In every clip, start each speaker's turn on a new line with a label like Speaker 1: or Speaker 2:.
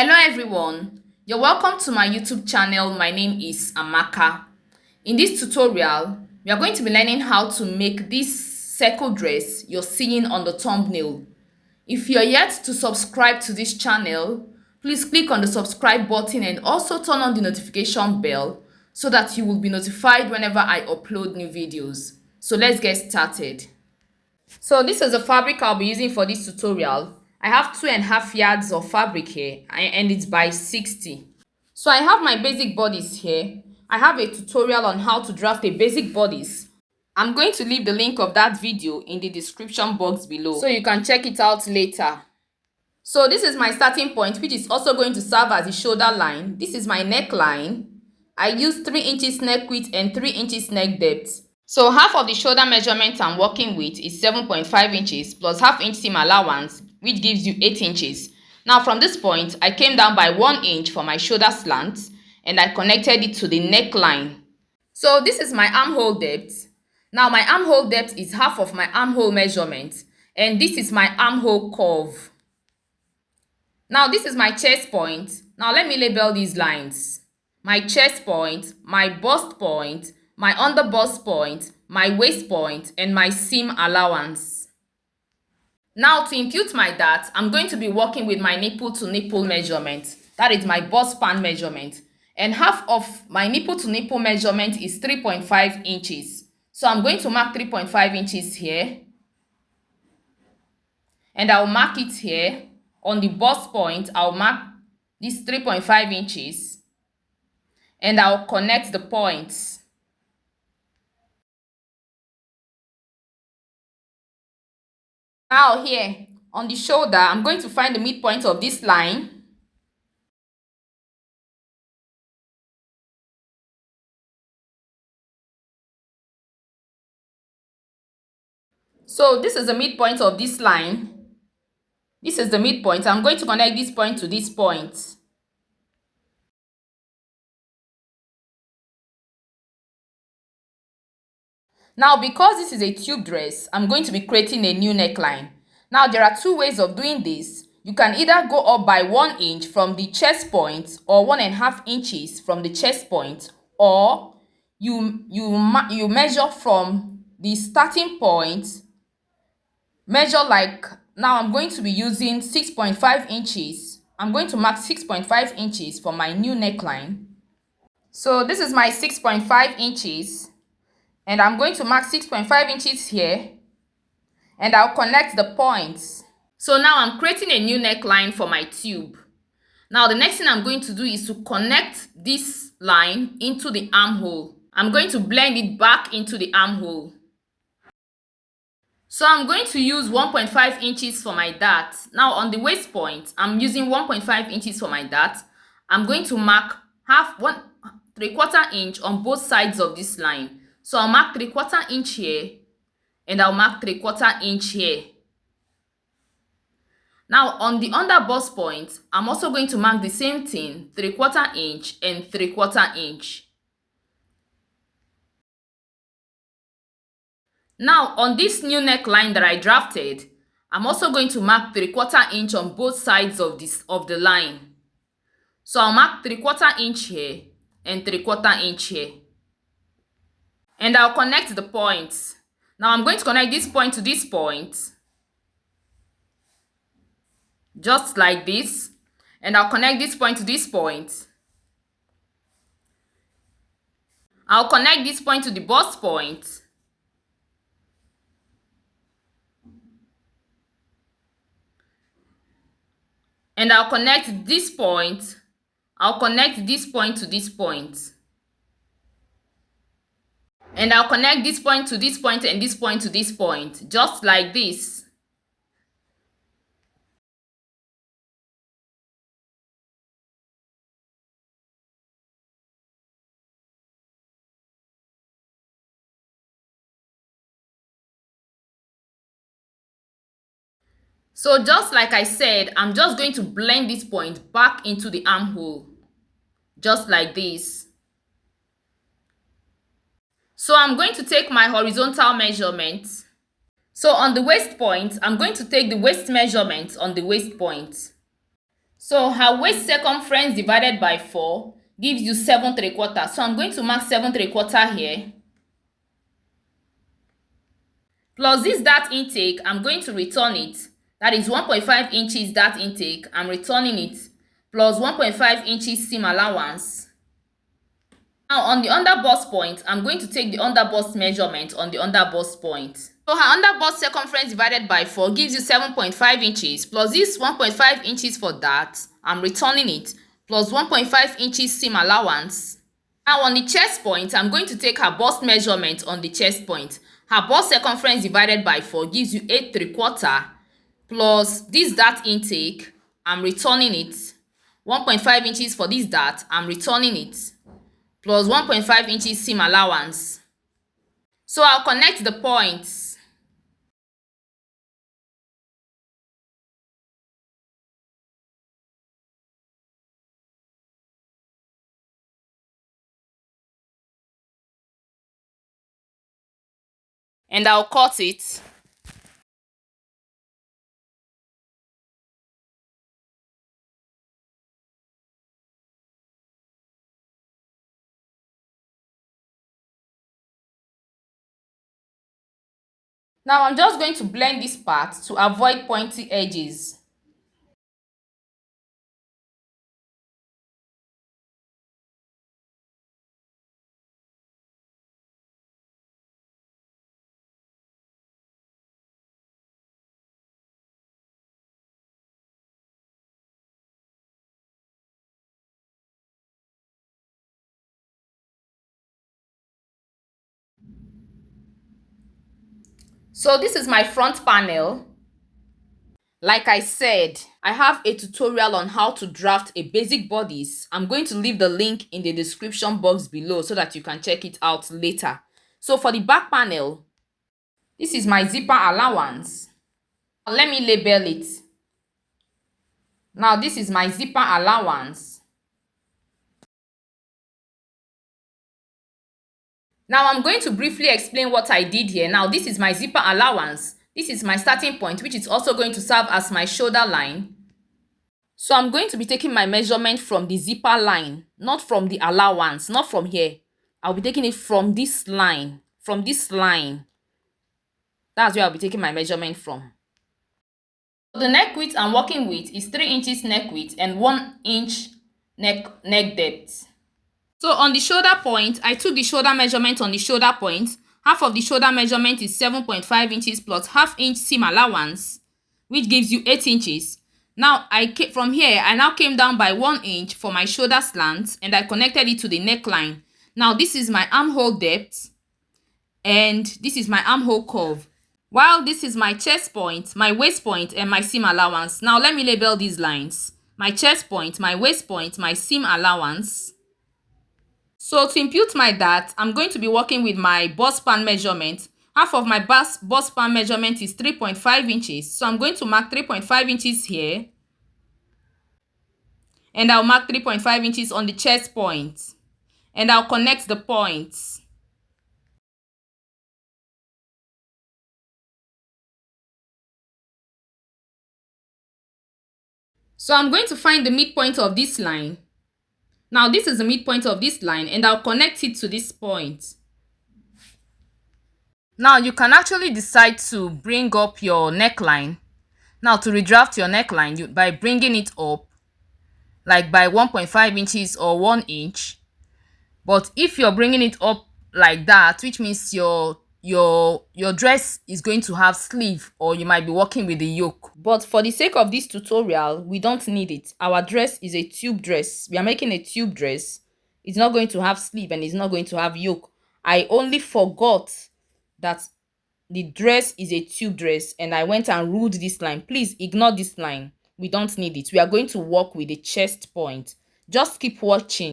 Speaker 1: Hello everyone, you're welcome to my YouTube channel. My name is Amaka. In this tutorial, we are going to be learning how to make this circle dress you're seeing on the thumbnail. If you're yet to subscribe to this channel, please click on the subscribe button and also turn on the notification bell so that you will be notified whenever I upload new videos. So let's get started. So this is the fabric I'll be using for this tutorial. I have 2.5 yards of fabric here and it's by 60. So I have my basic bodice here. I have a tutorial on how to draft a basic bodice. I'm going to leave the link of that video in the description box below so you can check it out later. So this is my starting point, which is also going to serve as the shoulder line. This is my neckline. I use 3 inches neck width and 3 inches neck depth. So half of the shoulder measurement I'm working with is 7.5 inches plus half inch seam allowance, which gives you 8 inches. Now from this point, I came down by 1 inch for my shoulder slant and I connected it to the neckline. So this is my armhole depth. Now my armhole depth is half of my armhole measurement and this is my armhole curve. Now this is my chest point. Now let me label these lines. My chest point, my bust point, my under bust point, my waist point, and my seam allowance. Now to impute my dart, I'm going to be working with my nipple to nipple measurement. That is my bust span measurement. And half of my nipple to nipple measurement is 3.5 inches. So I'm going to mark 3.5 inches here. And I'll mark it here. On the bust point, I'll mark this 3.5 inches. And I'll connect the points. Now here, on the shoulder, I'm going to find the midpoint of this line. So this is the midpoint of this line. This is the midpoint. I'm going to connect this point to this point. Now, because this is a tube dress, I'm going to be creating a new neckline. Now, there are two ways of doing this. You can either go up by 1 inch from the chest point or 1.5 inches from the chest point, or you measure from the starting point. Measure like, now I'm going to be using 6.5 inches. I'm going to mark 6.5 inches for my new neckline. So this is my 6.5 inches. And I'm going to mark 6.5 inches here. And I'll connect the points. So now I'm creating a new neckline for my tube. Now the next thing I'm going to do is to connect this line into the armhole. I'm going to blend it back into the armhole. So I'm going to use 1.5 inches for my dart. Now on the waist point, I'm using 1.5 inches for my dart. I'm going to mark 3/4 inch on both sides of this line. So I'll mark 3/4 inch here and I'll mark 3/4 inch here. Now on the under bust point, I'm also going to mark the same thing, 3/4 inch and 3/4 inch. Now on this new neckline that I drafted, I'm also going to mark 3/4 inch on both sides of the line. So I'll mark 3/4 inch here and 3/4 inch here. And I'll connect the points. Now I'm going to connect this point to this point. Just like this. And I'll connect this point to this point. I'll connect this point to the bust point. And I'll connect this point. I'll connect this point to this point. And I'll connect this point to this point and this point to this point, just like this. So just like I said, I'm just going to blend this point back into the armhole, just like this. So I'm going to take my horizontal measurement. So on the waist point, I'm going to take the waist measurement on the waist point. So her waist circumference divided by 4 gives you 7 3/4. So I'm going to mark 7 3/4 here. Plus this dart intake, I'm going to return it. That is 1.5 inches dart intake. I'm returning it. Plus 1.5 inches seam allowance. Now on the under bust point, I'm going to take the under bust measurement on the under bust point. So her under bust circumference divided by 4 gives you 7.5 inches. Plus this 1.5 inches for that, I'm returning it. Plus 1.5 inches seam allowance. Now on the chest point, I'm going to take her bust measurement on the chest point. Her bust circumference divided by 4 gives you 8 3/4. Plus this dart intake, I'm returning it. 1.5 inches for this dart, I'm returning it. Plus 1.5 inches seam allowance. So I'll connect the points. And I'll cut it. Now I'm just going to blend this part to avoid pointy edges. So this is my front panel. Like I said, I have a tutorial on how to draft a basic bodice. I'm going to leave the link in the description box below so that you can check it out later. So for the back panel, this is my zipper allowance. Let me label it. Now this is my zipper allowance. Now I'm going to briefly explain what I did here. Now this is my zipper allowance. This is my starting point, which is also going to serve as my shoulder line. So I'm going to be taking my measurement from the zipper line, not from the allowance, not from here. I'll be taking it from this line, from this line. That's where I'll be taking my measurement from. So the neck width I'm working with is 3 inches neck width and 1 inch neck depth. So on the shoulder point, I took the shoulder measurement on the shoulder point. Half of the shoulder measurement is 7.5 inches plus half inch seam allowance, which gives you 8 inches. Now from here, I now came down by 1 inch for my shoulder slant and I connected it to the neckline. Now this is my armhole depth and this is my armhole curve. While this is my chest point, my waist point and my seam allowance. Now let me label these lines. My chest point, my waist point, my seam allowance. So to impute my dart, I'm going to be working with my bust span measurement. Half of my bust span measurement is 3.5 inches. So I'm going to mark 3.5 inches here. And I'll mark 3.5 inches on the chest point. And I'll connect the points. So I'm going to find the midpoint of this line. Now this is the midpoint of this line and I'll connect it to this point. Now you can actually decide to bring up your neckline. Now to redraft your neckline by bringing it up like by 1.5 inches or 1 inch. But if you're bringing it up like that, which means your dress is going to have sleeve or you might be working with the yoke. But for the sake of this tutorial, we don't need it. Our dress is a tube dress. We are making a tube dress. It's not going to have sleeve and it's not going to have yoke. I only forgot that the dress is a tube dress and I went and ruled this line. Please ignore this line. We don't need it. We are going to work with the chest point. Just keep watching.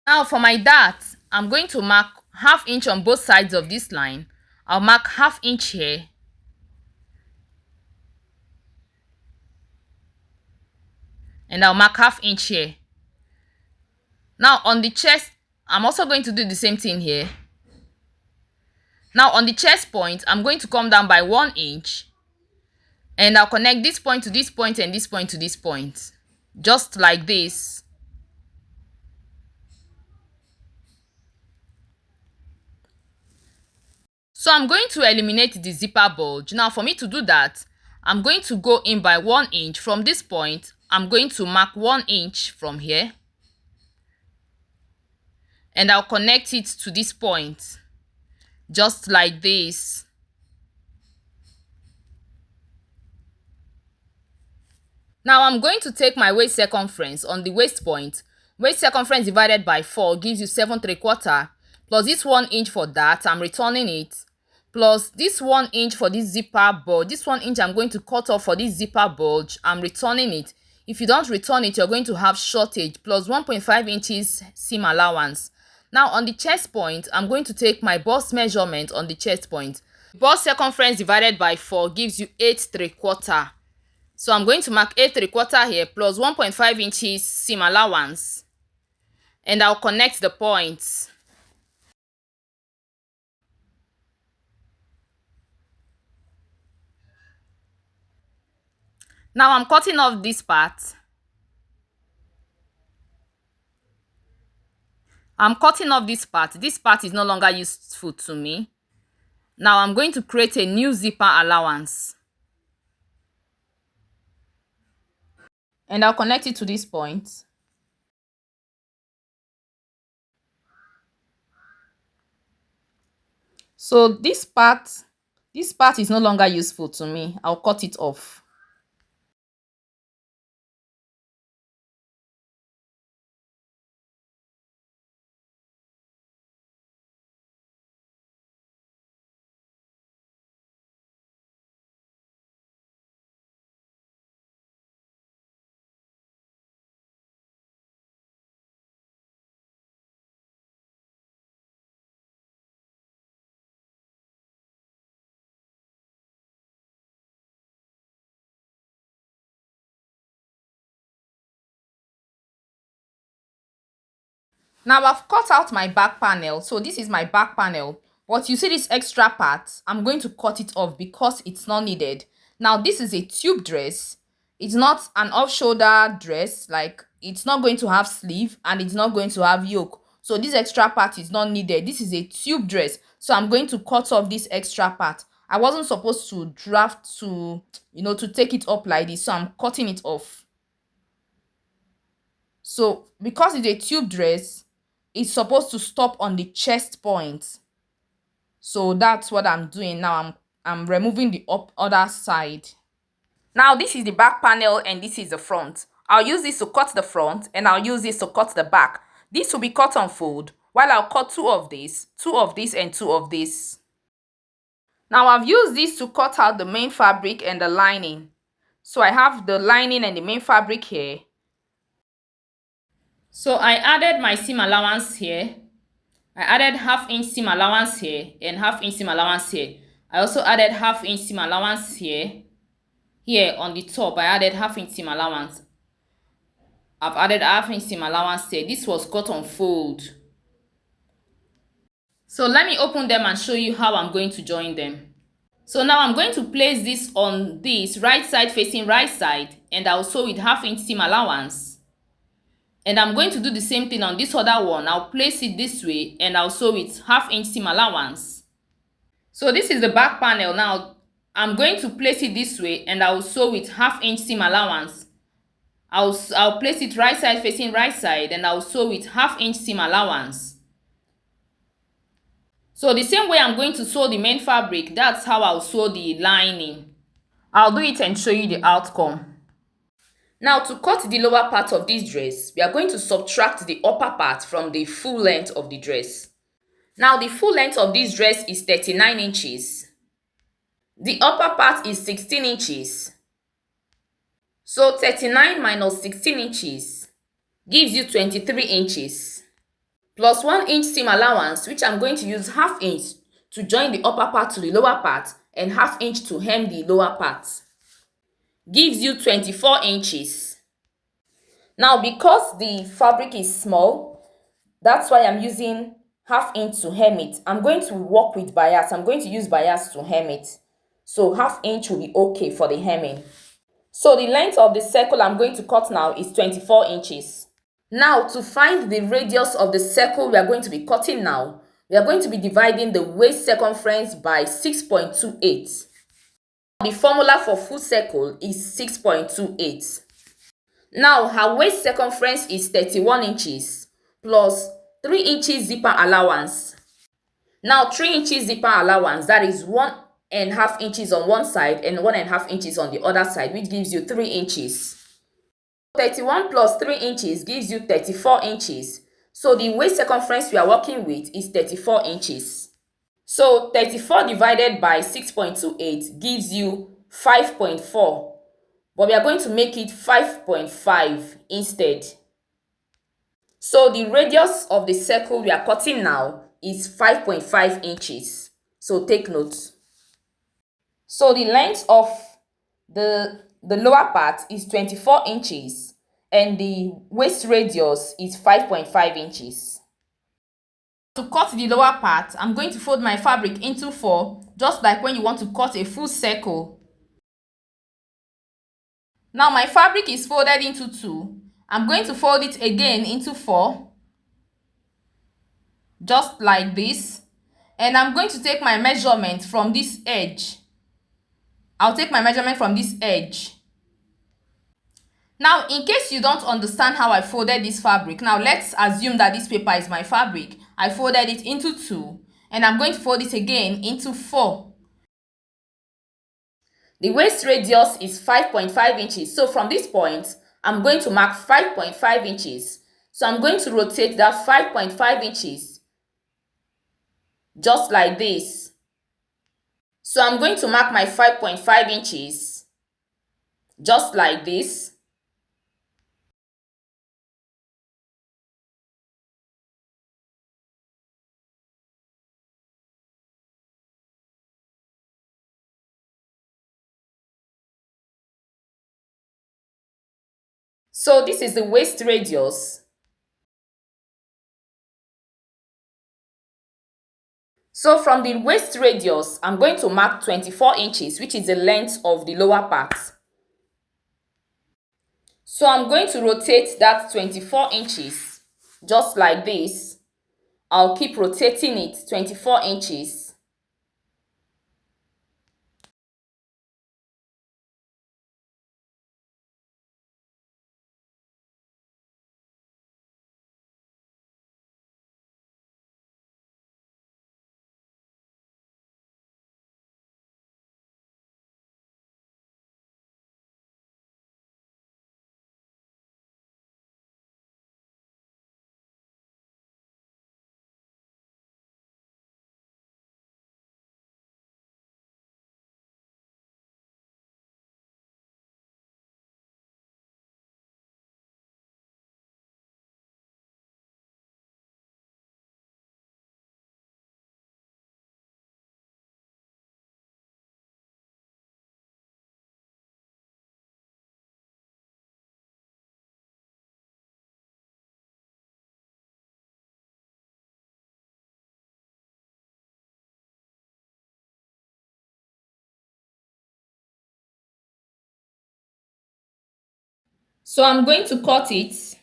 Speaker 1: Now for my dart, I'm going to mark half inch on both sides of this line. I'll mark half inch here. And I'll mark half inch here. Now on the chest, I'm also going to do the same thing here. Now on the chest point, I'm going to come down by 1 inch. And I'll connect this point to this point and this point to this point. just like this. So I'm going to eliminate the zipper bulge. Now for me to do that, I'm going to go in by 1 inch from this point. I'm going to mark 1 inch from here, and I'll connect it to this point, just like this. Now I'm going to take my waist circumference on the waist point. Waist circumference divided by 4 gives you 7 3/4, plus this 1 inch for that, I'm returning it, plus this 1 inch for this zipper bulge. This 1 inch I'm going to cut off for this zipper bulge, I'm returning it. If you don't return it, you're going to have shortage, plus 1.5 inches seam allowance. Now on the chest point, I'm going to take my bust measurement on the chest point. Bust circumference divided by 4 gives you 8 3/4. So I'm going to mark 8 3/4 here, plus 1.5 inches seam allowance, and I'll connect the points. Now I'm cutting off this part. I'm cutting off this part. This part is no longer useful to me. Now I'm going to create a new zipper allowance, and I'll connect it to this point. So this part is no longer useful to me. I'll cut it off. Now I've cut out my back panel, so this is my back panel. But you see this extra part, I'm going to cut it off because it's not needed. Now this is a tube dress. It's not an off-shoulder dress, like it's not going to have sleeve and it's not going to have yoke. So this extra part is not needed. This is a tube dress. So I'm going to cut off this extra part. I wasn't supposed to draft to take it up like this, so I'm cutting it off. So because it's a tube dress, it's supposed to stop on the chest point. So that's what I'm doing now. I'm removing the other side. Now this is the back panel and this is the front. I'll use this to cut the front and I'll use this to cut the back. This will be cut on fold, while I'll cut two of this, and two of this. Now I've used this to cut out the main fabric and the lining. So I have the lining and the main fabric here. So I added my seam allowance here. I added half-inch seam allowance here and half-inch seam allowance here. I also added half-inch seam allowance here. Here on the top, I added half-inch seam allowance. I've added half-inch seam allowance here. This was cut on fold. So let me open them and show you how I'm going to join them. So now I'm going to place this on this right side facing right side, and I'll sew with half-inch seam allowance. And I'm going to do the same thing on this other one. I'll place it this way and I'll sew with half-inch seam allowance. So this is the back panel. Now I'm going to place it this way and I'll sew with half-inch seam allowance. I'll place it right side facing right side and I'll sew with half-inch seam allowance. So the same way I'm going to sew the main fabric, that's how I'll sew the lining. I'll do it and show you the outcome. Now to cut the lower part of this dress, we are going to subtract the upper part from the full length of the dress. Now the full length of this dress is 39 inches. The upper part is 16 inches. So 39 minus 16 inches gives you 23 inches. Plus 1 inch seam allowance, which I'm going to use half inch to join the upper part to the lower part and half inch to hem the lower part, gives you 24 inches. Now because the fabric is small, that's why I'm using half inch to hem it. I'm going to work with bias. I'm going to use bias to hem it. So half inch will be okay for the hemming. So the length of the circle I'm going to cut now is 24 inches. Now to find the radius of the circle we are going to be cutting now, we are going to be dividing the waist circumference by 6.28. The formula for full circle is 6.28. Now her waist circumference is 31 inches plus 3 inches zipper allowance. Now 3 inches zipper allowance, that is 1.5 inches on one side and 1.5 inches on the other side, which gives you 3 inches. 31 plus 3 inches gives you 34 inches. So the waist circumference we are working with is 34 inches. So 34 divided by 6.28 gives you 5.4. But we are going to make it 5.5 instead. So the radius of the circle we are cutting now is 5.5 inches. So take note. So the length of the lower part is 24 inches and the waist radius is 5.5 inches. To cut the lower part, I'm going to fold my fabric into 4, just like when you want to cut a full circle. Now my fabric is folded into 2. I'm going to fold it again into 4, just like this. And I'm going to take my measurement from this edge. I'll take my measurement from this edge. Now, in case you don't understand how I folded this fabric, now let's assume that this paper is my fabric. I folded it into 2, and I'm going to fold it again into 4. The waist radius is 5.5 inches. So from this point, I'm going to mark 5.5 inches. So I'm going to rotate that 5.5 inches just like this. So I'm going to mark my 5.5 inches just like this. So this is the waist radius. So from the waist radius, I'm going to mark 24 inches, which is the length of the lower part. So I'm going to rotate that 24 inches just like this. I'll keep rotating it 24 inches. So I'm going to cut it.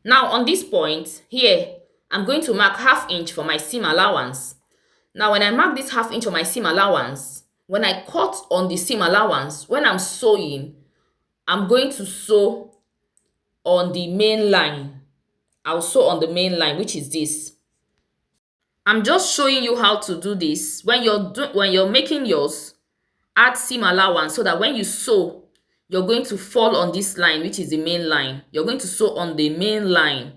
Speaker 1: Now on this point here, I'm going to mark ½ inch for my seam allowance. Now when I mark this ½ inch for my seam allowance, when I cut on the seam allowance, when I'm sewing, I'm going to sew on the main line. I'll sew on the main line, which is this. I'm just showing you how to do this. When you're making yours, add seam allowance so that when you sew, you're going to fall on this line, which is the main line. You're going to sew on the main line.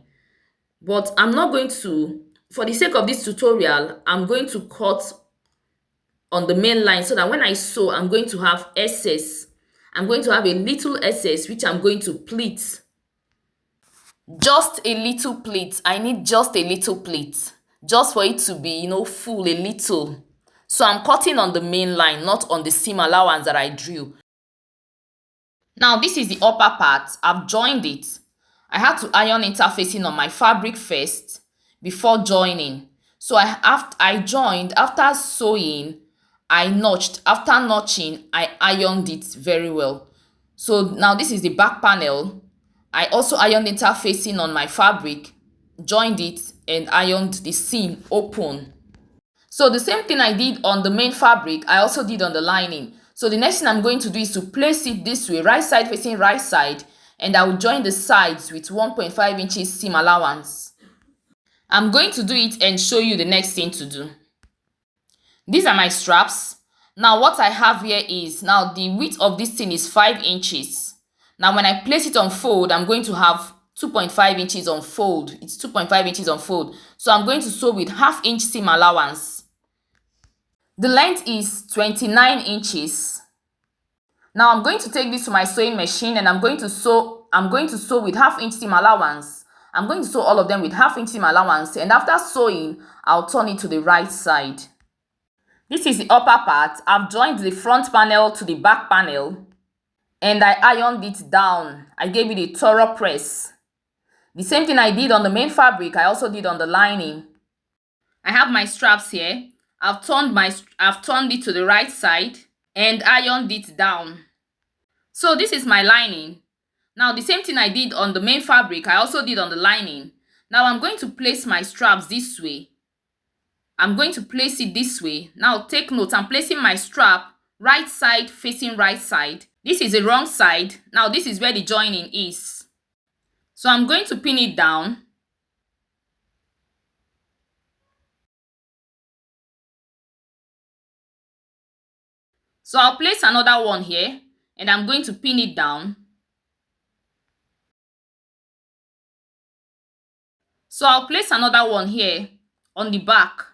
Speaker 1: But I'm not going to, for the sake of this tutorial, I'm going to cut on the main line so that when I sew, I'm going to have excess. I'm going to have a little excess, which I'm going to pleat. Just a little pleat. I need just a little pleat. Just for it to be, full a little. So I'm cutting on the main line, not on the seam allowance that I drew. Now this is the upper part. I've joined it. I had to iron interfacing on my fabric first before joining. So I joined. After sewing, I notched. After notching, I ironed it very well. So now this is the back panel. I also ironed interfacing on my fabric, joined it, and ironed the seam open. So the same thing I did on the main fabric, I also did on the lining. So the next thing I'm going to do is to place it this way, right side facing right side, and I will join the sides with 1.5 inches seam allowance. I'm going to do it and show you the next thing to do. These are my straps. Now what I have here is, now the width of this thing is 5 inches. Now when I place it on fold, I'm going to have 2.5 inches on fold. It's 2.5 inches on fold. So I'm going to sew with ½ inch seam allowance. The length is 29 inches. Now I'm going to take this to my sewing machine and I'm going to sew with ½ inch seam allowance. I'm going to sew all of them with ½ inch seam allowance, and after sewing, I'll turn it to the right side. This is the upper part. I've joined the front panel to the back panel and I ironed it down. I gave it a thorough press. The same thing I did on the main fabric, I also did on the lining. I have my straps here. I've turned it to the right side and ironed it down. So this is my lining. Now the same thing I did on the main fabric, I also did on the lining. Now I'm going to place my straps this way. I'm going to place it this way. Now take note, I'm placing my strap right side facing right side. This is the wrong side. Now this is where the joining is. So I'm going to pin it down. So I'll place another one here and I'm going to pin it down. So I'll place another one here on the back.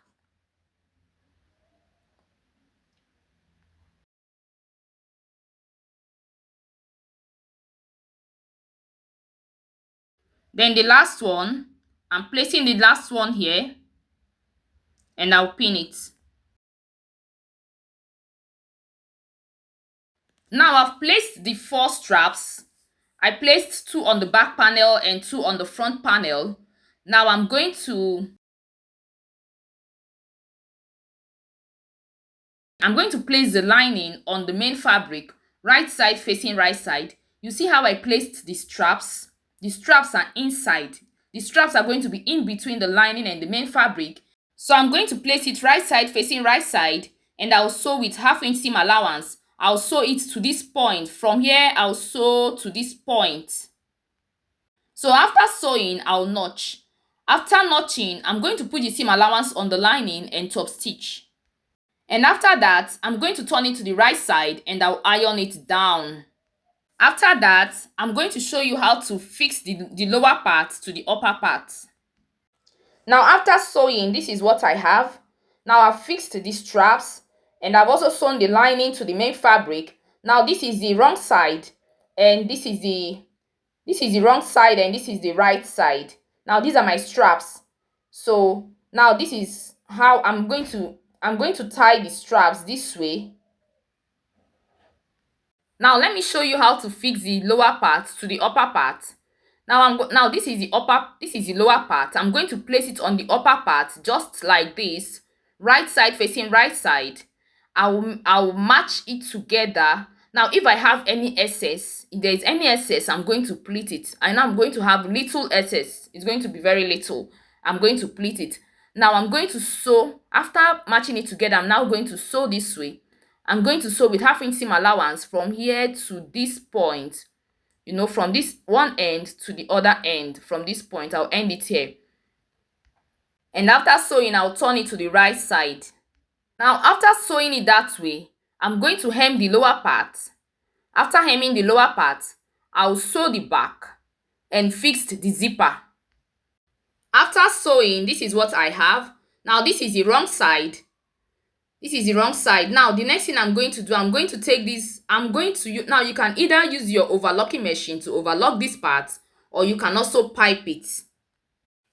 Speaker 1: Then the last one, I'm placing the last one here and I'll pin it. Now I've placed the 4 straps. I placed 2 on the back panel and 2 on the front panel. Now I'm going to place the lining on the main fabric, right side facing right side. You see how I placed the straps? The straps are inside. The straps are going to be in between the lining and the main fabric. So I'm going to place it right side facing right side and I'll sew with ½ inch seam allowance. I'll sew it to this point. From here, I'll sew to this point. So after sewing, I'll notch. After notching, I'm going to put the seam allowance on the lining and top stitch. And after that, I'm going to turn it to the right side and I'll iron it down. After that, I'm going to show you how to fix the lower part to the upper part. Now after sewing, this is what I have. Now I've fixed the straps and I've also sewn the lining to the main fabric. Now this is the wrong side and this is the wrong side and this is the right side. Now these are my straps. So now this is how I'm going to tie the straps this way. Now let me show you how to fix the lower part to the upper part. Now this is the lower part. I'm going to place it on the upper part just like this, right side facing right side. I'll match it together. Now if I have any excess, if there is any excess, I'm going to pleat it. And I'm going to have little excess. It's going to be very little. I'm going to pleat it. Now I'm going to sew. After matching it together, I'm now going to sew this way. I'm going to sew with half inch seam allowance from here to this point. From this one end to the other end. From this point, I'll end it here. And after sewing, I'll turn it to the right side. Now, after sewing it that way, I'm going to hem the lower part. After hemming the lower part, I'll sew the back and fix the zipper. After sewing, this is what I have. Now, this is the wrong side. This is the wrong side. Now, the next thing I'm going to do, I'm going to take this, now you can either use your overlocking machine to overlock this part, or you can also pipe it.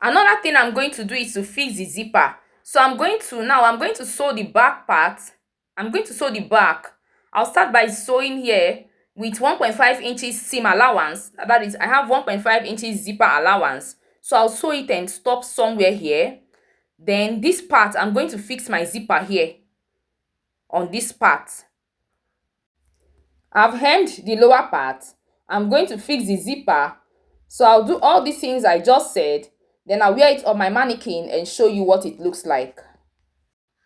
Speaker 1: Another thing I'm going to do is to fix the zipper. So I'm going to sew the back part. I'm going to sew the back. I'll start by sewing here with 1.5 inches seam allowance. That is, I have 1.5 inches zipper allowance. So I'll sew it and stop somewhere here. Then this part, I'm going to fix my zipper here on this part. I've hemmed the lower part. I'm going to fix the zipper. So I'll do all these things I just said. Then I'll wear it on my mannequin and show you what it looks like.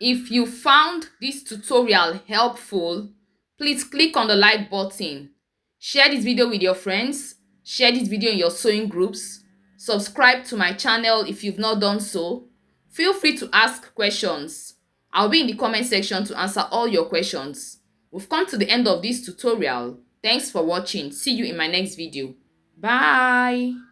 Speaker 1: If you found this tutorial helpful, please click on the like button. Share this video with your friends. Share this video in your sewing groups. Subscribe to my channel if you've not done so. Feel free to ask questions. I'll be in the comment section to answer all your questions. We've come to the end of this tutorial. Thanks for watching. See you in my next video. Bye.